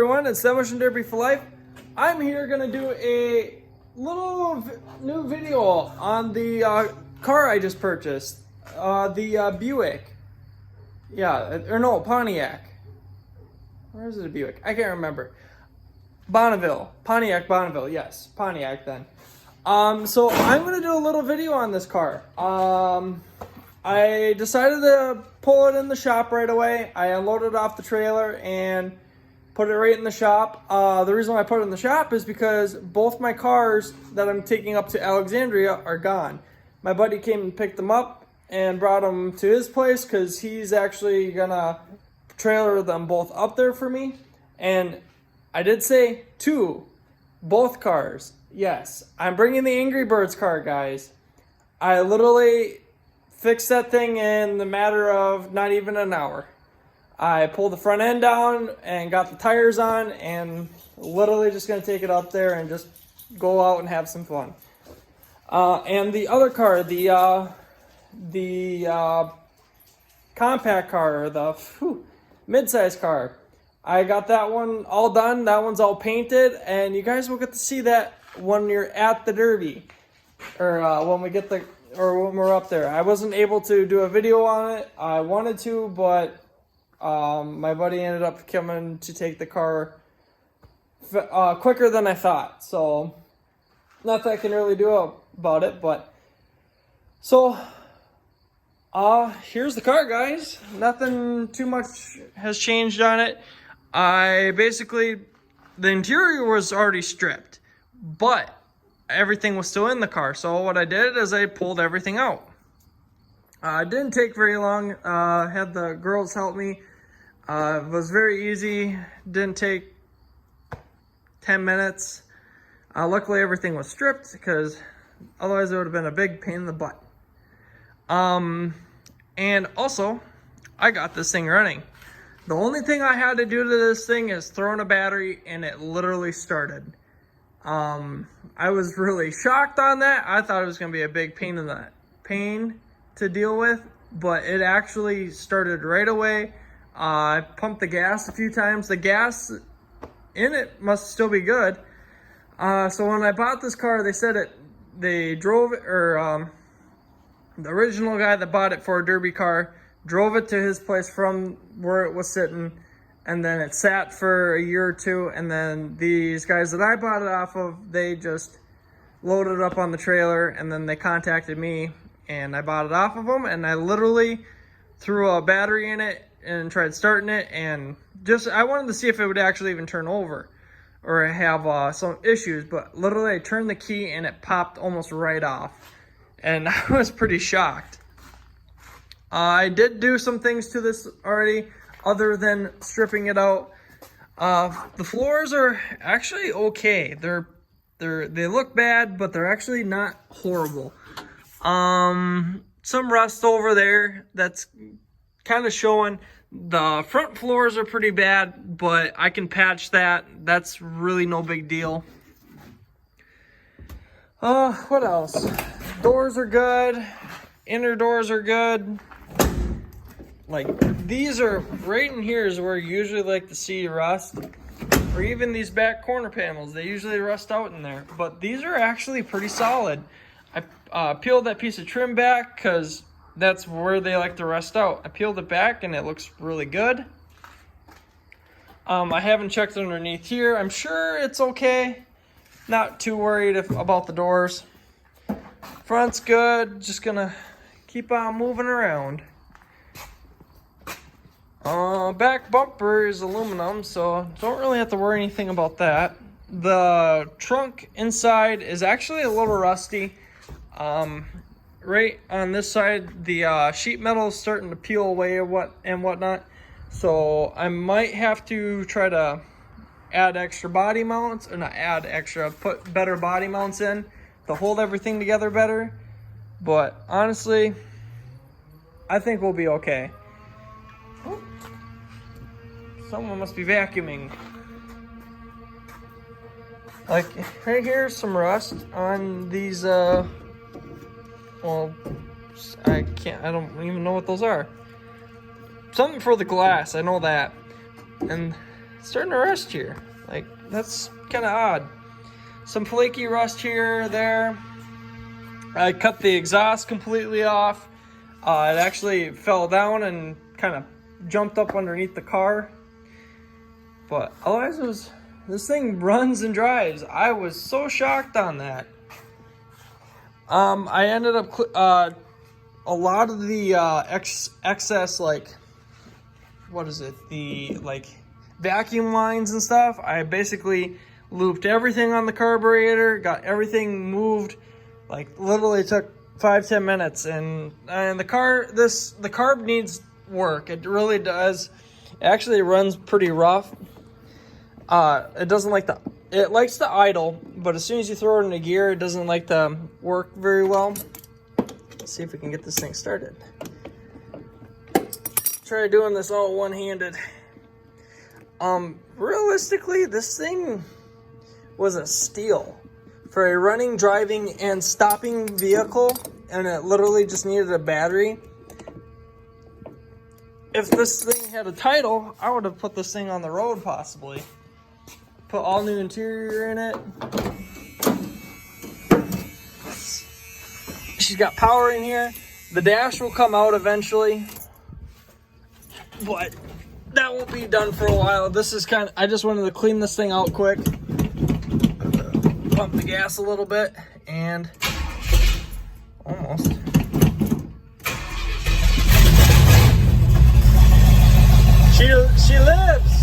Everyone, it's Demolition Derby for Life. I'm here gonna do a little new video on the car I just purchased, the Buick. Yeah, or no, Pontiac. Or is it a Buick? I can't remember. Bonneville, Pontiac Bonneville. Yes, Pontiac then. So I'm gonna do a little video on this car. I decided to pull it in the shop right away. I unloaded it off the trailer and put it right in the shop. The reason why I put it in the shop is because both my cars that I'm taking up to Alexandria are gone. My buddy came and picked them up and brought them to his place because he's actually gonna trailer them both up there for me. And I did say both cars. Yes, I'm bringing the Angry Birds car, guys. I literally fixed that thing in the matter of not even an hour. I pulled the front end down and got the tires on and literally just going to take it up there and just go out and have some fun. And the other car, the compact car, or the mid-size car, I got that one all done. That one's all painted, and you guys will get to see that when you're at the Derby, or when we're up there. I wasn't able to do a video on it. I wanted to, but my buddy ended up coming to take the car quicker than I thought. So, nothing I can really do about it, but so here's the car, guys. Nothing too much has changed on it. The interior was already stripped, but everything was still in the car. So what I did is I pulled everything out. It didn't take very long. Had the girls help me. It was very easy. Didn't take 10 minutes. Luckily everything was stripped because otherwise it would have been a big pain in the butt. And also I got this thing running. The only thing I had to do to this thing is throw in a battery and it literally started. I was really shocked on that. I thought it was going to be a big pain to deal with, but it actually started right away. I pumped the gas a few times. The gas in it must still be good. So when I bought this car, they said they drove it, or the original guy that bought it for a Derby car drove it to his place from where it was sitting, and then it sat for a year or two, and then these guys that I bought it off of, they just loaded it up on the trailer, and then they contacted me, and I bought it off of them, and I literally threw a battery in it and tried starting it, and I wanted to see if it would actually even turn over or have some issues, but literally I turned the key and it popped almost right off, and I was pretty shocked. I did do some things to this already other than stripping it out. The floors are actually okay. They look bad, but they're actually not horrible. Some rust over there that's kind of showing. The front floors are pretty bad, but I can patch that. That's really no big deal. What else? Doors are good. Inner doors are good. Like, these are right in here is where you usually like to see rust, or even these back corner panels, they usually rust out in there, but these are actually pretty solid. I peeled that piece of trim back because that's where they like to rust out. I peeled it back and it looks really good. I haven't checked underneath here. I'm sure it's okay. Not too worried about the doors. Front's good. Just gonna keep on moving around. Back bumper is aluminum, so don't really have to worry anything about that. The trunk inside is actually a little rusty. Right on this side, the sheet metal is starting to peel away and whatnot. So I might have to try to add extra body mounts, or not add extra, put better body mounts in to hold everything together better. But honestly, I think we'll be okay. Someone must be vacuuming. Like, right here, some rust on these, well, I don't even know what those are. Something for the glass, I know that. And starting to rust here. Like, that's kind of odd. Some flaky rust here or there. I cut the exhaust completely off. It actually fell down and kind of jumped up underneath the car. But otherwise, this thing runs and drives. I was so shocked on that. I ended up a lot of the excess, like, what is it? The like vacuum lines and stuff. I basically looped everything on the carburetor, got everything moved. Like, literally took 5-10 minutes, and the carb needs work. It really does. It actually runs pretty rough. It doesn't like it likes to idle, but as soon as you throw it into gear, it doesn't like to work very well. Let's see if we can get this thing started. Try doing this all one-handed. Realistically, this thing was a steal for a running, driving, and stopping vehicle, and it literally just needed a battery. If this thing had a title, I would have put this thing on the road possibly. Put all new interior in it. She's got power in here. The dash will come out eventually, but that won't be done for a while. This is I just wanted to clean this thing out quick. Pump the gas a little bit, and almost. She lives.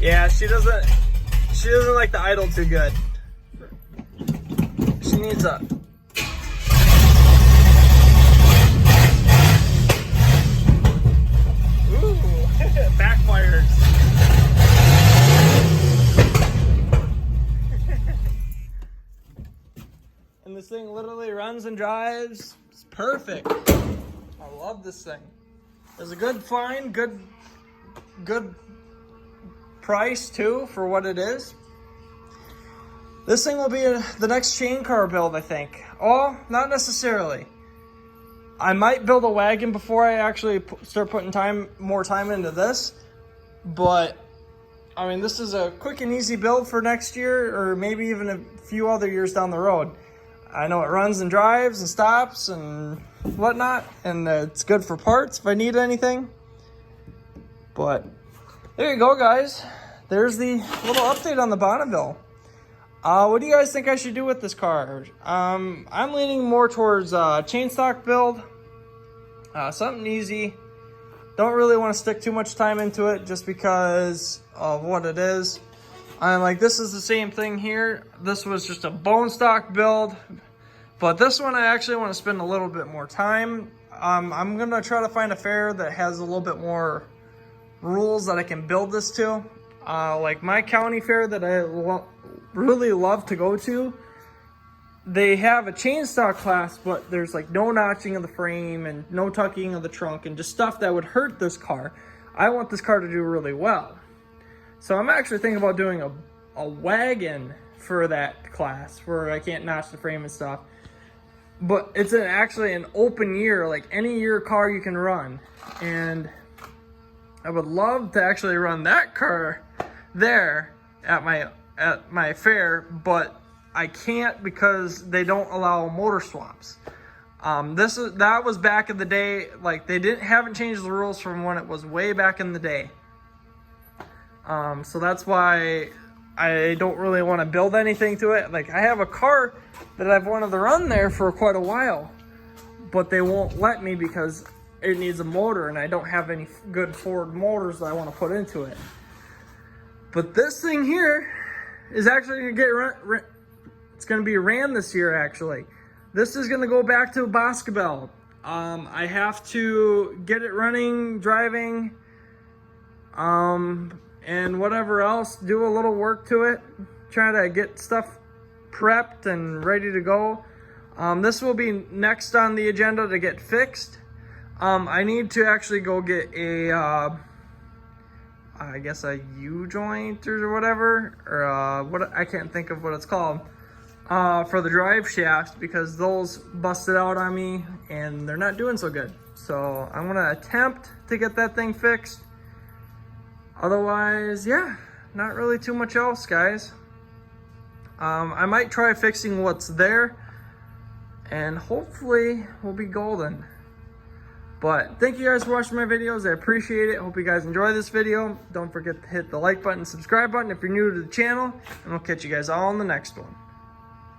Yeah, she doesn't like the idle too good. She needs a backfires. And this thing literally runs and drives. It's perfect. I love this thing. It's a good find, good price too for what it is. This thing will be the next chain car build, I think. Oh, not necessarily. I might build a wagon before I actually start putting more time into this. But, I mean, this is a quick and easy build for next year, or maybe even a few other years down the road. I know it runs and drives and stops and whatnot, and it's good for parts if I need anything. But there you go, guys. There's the little update on the Bonneville. What do you guys think I should do with this car? I'm leaning more towards chain stock build. Something easy. Don't really want to stick too much time into it just because of what it is. I'm like, this is the same thing here. This was just a bone stock build. But this one I actually want to spend a little bit more time. I'm going to try to find a fair that has a little bit more rules that I can build this to. Like my county fair that I really love to go to, they have a chain stock class, but there's like no notching of the frame and no tucking of the trunk and just stuff that would hurt this car. I want this car to do really well. So I'm actually thinking about doing a wagon for that class where I can't notch the frame and stuff. But it's actually an open year, like any year car you can run. And I would love to actually run that car there at my fair, but I can't because they don't allow motor swaps. That was back in the day. Like they haven't changed the rules from when it was way back in the day. So that's why I don't really want to build anything to it. Like I have a car that I've wanted to run there for quite a while, but they won't let me because it needs a motor and I don't have any good Ford motors that I want to put into it. But this thing here is actually going to get it's going to be ran this year actually. This is going to go back to Boscobel. I have to get it running, driving, and whatever else, do a little work to it, try to get stuff prepped and ready to go. This will be next on the agenda to get fixed. I need to actually go get I guess a U-joint or whatever, or what, I can't think of what it's called, for the drive shaft because those busted out on me and they're not doing so good. So I'm gonna attempt to get that thing fixed. Otherwise, yeah, not really too much else, guys. I might try fixing what's there, and hopefully we'll be golden. But thank you guys for watching my videos. I appreciate it. Hope you guys enjoy this video. Don't forget to hit the like button, subscribe button if you're new to the channel, and I'll catch you guys all in the next one.